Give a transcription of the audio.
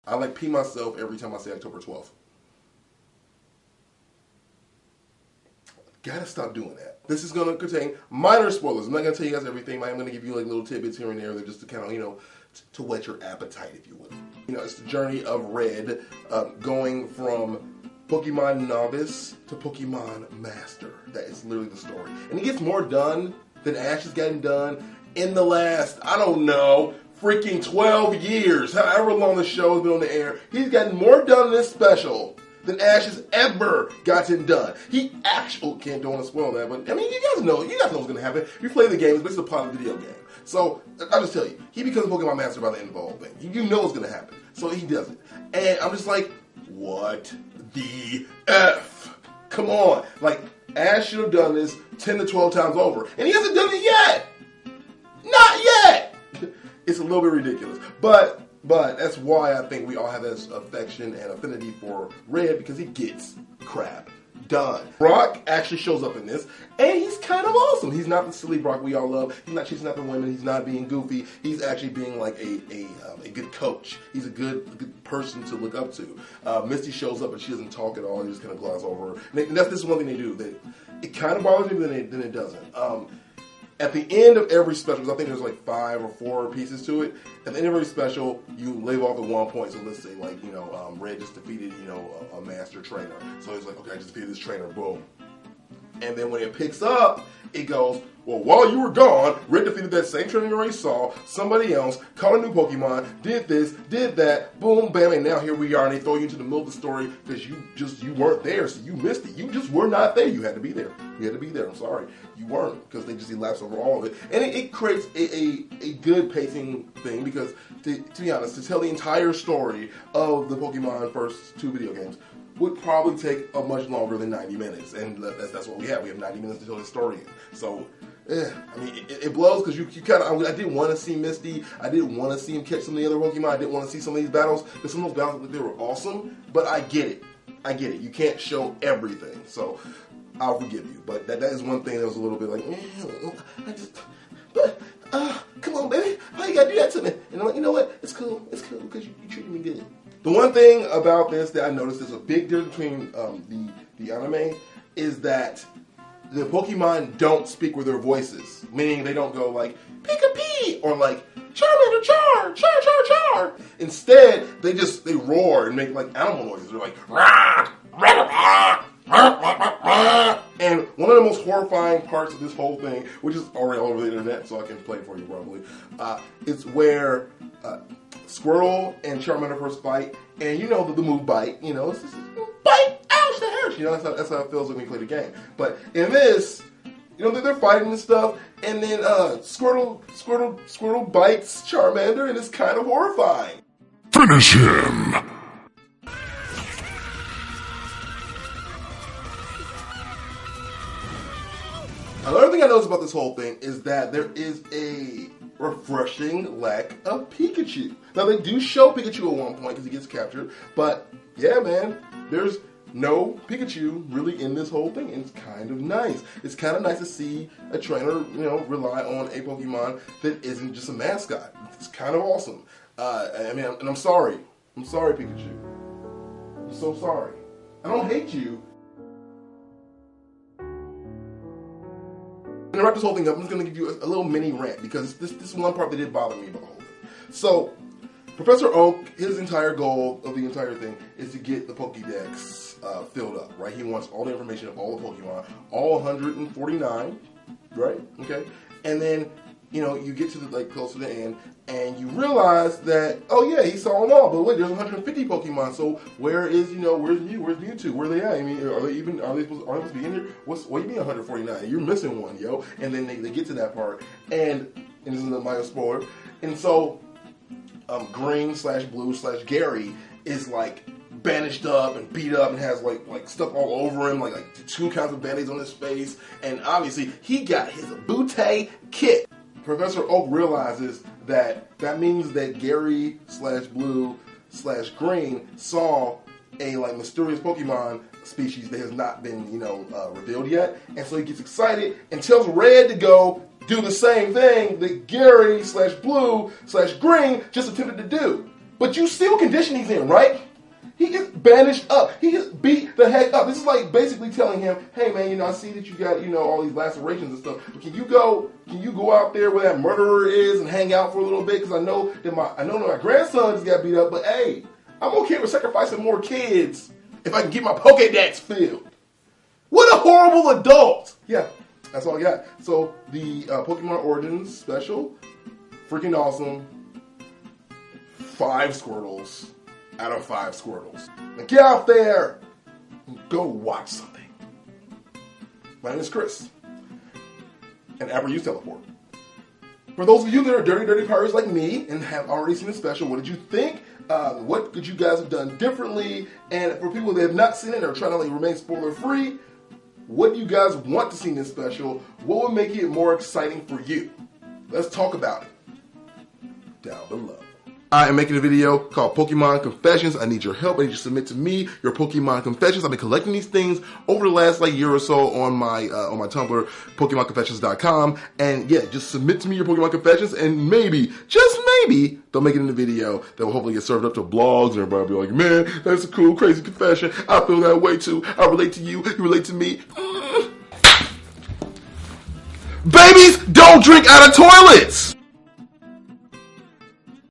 I like pee myself every time I say October 12th. Gotta stop doing that. This is gonna contain minor spoilers. I'm not gonna tell you guys everything, but I'm gonna give you like little tidbits here and there that just to kind of, you know, to whet your appetite, if you will. You know, it's the journey of Red going from Pokemon novice to Pokemon master. That is literally the story. And he gets more done than Ash has gotten done in the last, I don't know, freaking 12 years. However long the show has been on the air, he's gotten more done in this special than Ash has ever gotten done. He actually, don't want to spoil that, but I mean, you guys know what's going to happen. If you play the game, it's basically a plot of the video game. So, I'll just tell you, he becomes Pokemon Master by the end of the whole thing. You know what's going to happen. So he does it. And I'm just like, what the F? Come on. Like, Ash should have done this 10 to 12 times over. And he hasn't done it yet. Not yet. It's a little bit ridiculous. But that's why I think we all have this affection and affinity for Red, because he gets crap done. Brock actually shows up in this, and he's kind of awesome. He's not the silly Brock we all love. He's not chasing after women. He's not being goofy. He's actually being like a good coach. He's a good person to look up to. Misty shows up, and she doesn't talk at all. He just kind of gloss over her. And this is one thing they do. It kind of bothers me, but then it doesn't. At the end of every special, I think there's like 5 or 4 pieces to it. At the end of every special, you leave off at 1 point. So let's say, like, you know, Red just defeated, you know, a master trainer. So he's like, okay, I just defeated this trainer, boom. And then when it picks up, it goes, well, while you were gone, Red defeated that same trainer you already saw, somebody else, caught a new Pokemon, did this, did that, boom, bam, and now here we are, and they throw you into the middle of the story because you weren't there, so you missed it. You just were not there. You had to be there. You had to be there. I'm sorry. You weren't, because they just elapsed over all of it. And it creates a good pacing thing, because, to be honest, to tell the entire story of the Pokemon first 2 video games would probably take a much longer than 90 minutes. And that's what we have. We have 90 minutes to tell the story in. So, I mean, it blows, because you kind of, I didn't want to see Misty. I didn't want to see him catch some of the other Pokemon. I didn't want to see some of these battles, because some of those battles, they were awesome. But I get it. I get it. You can't show everything. So, I'll forgive you. But that is one thing that was a little bit like, come on, baby. Why you gotta do that to me? And I'm like, you know what? It's cool, because you treated me good. The one thing about this that I noticed is a big difference between the anime is that the Pokemon don't speak with their voices. Meaning they don't go like, Pika-Pee, or like, Charmander, char, char, char, char. Instead, they roar and make like animal noises. They're like, rah, rah, rah. And one of the most horrifying parts of this whole thing, which is already all over the internet, so I can play it for you probably, it's where Squirtle and Charmander first fight, and you know the move bite, you know, it's just, bite, ouch, that hurts, you know, that's how it feels when you play the game. But in this, you know, they're fighting and stuff, and then Squirtle bites Charmander, and it's kind of horrifying. Finish him! Another thing I noticed about this whole thing is that there is a refreshing lack of Pikachu. Now, they do show Pikachu at one point because he gets captured, but yeah, man, there's no Pikachu really in this whole thing, and it's kind of nice. It's kind of nice to see a trainer, you know, rely on a Pokemon that isn't just a mascot. It's kind of awesome. I mean, and I'm sorry. I'm sorry, Pikachu. I'm so sorry. I don't hate you. To wrap this whole thing up, I'm just going to give you a little mini rant, because this is one part that did bother me about the whole thing. So, Professor Oak, his entire goal of the entire thing is to get the Pokédex filled up, right? He wants all the information of all the Pokemon, all 149, right? Okay? And then, you know, you get to the, like, close to the end, and you realize that, oh yeah, he saw them all, but wait, there's 150 Pokemon, so where's Mewtwo? Where are they at? I mean, are they supposed to be in here? What do you mean 149? You're missing one, yo. And then they get to that part, and this is a minor spoiler, and so, Green/Blue/Gary is like bandaged up and beat up and has like stuff all over him, like 2 kinds of band-aids on his face, and obviously he got his Butte kicked. Professor Oak realizes that means that Gary/Blue/Green saw a like mysterious Pokemon species that has not been, you know, revealed yet, and so he gets excited and tells Red to go do the same thing that Gary/Blue/Green just attempted to do. But you see what condition he's in, right? He gets bandaged up. He gets beat the heck up. This is like basically telling him, hey man, you know, I see that you got, you know, all these lacerations and stuff. But can you go out there where that murderer is and hang out for a little bit? Because I know that my grandson just got beat up, but hey, I'm okay with sacrificing more kids if I can get my Pokédex filled. What a horrible adult. Yeah, that's all I got. So the Pokemon Origins special, freaking awesome. 5 Squirtles out of 5 Squirtles. Now get out there and go watch something. My name is Chris, and Abra use teleport. For those of you that are dirty pirates like me and have already seen the special, what did you think? What could you guys have done differently? And for people that have not seen it or trying to like remain spoiler free, what do you guys want to see in this special? What would make it more exciting for you? Let's talk about it down below. I am making a video called Pokemon Confessions. I need your help. I need you to submit to me your Pokemon Confessions. I've been collecting these things over the last like year or so on my Tumblr, PokemonConfessions.com. And yeah, just submit to me your Pokemon Confessions, and maybe, just maybe, they'll make it in a video that will hopefully get served up to blogs, and everybody will be like, man, that's a cool, crazy confession. I feel that way too. I relate to you. You relate to me. Babies don't drink out of toilets.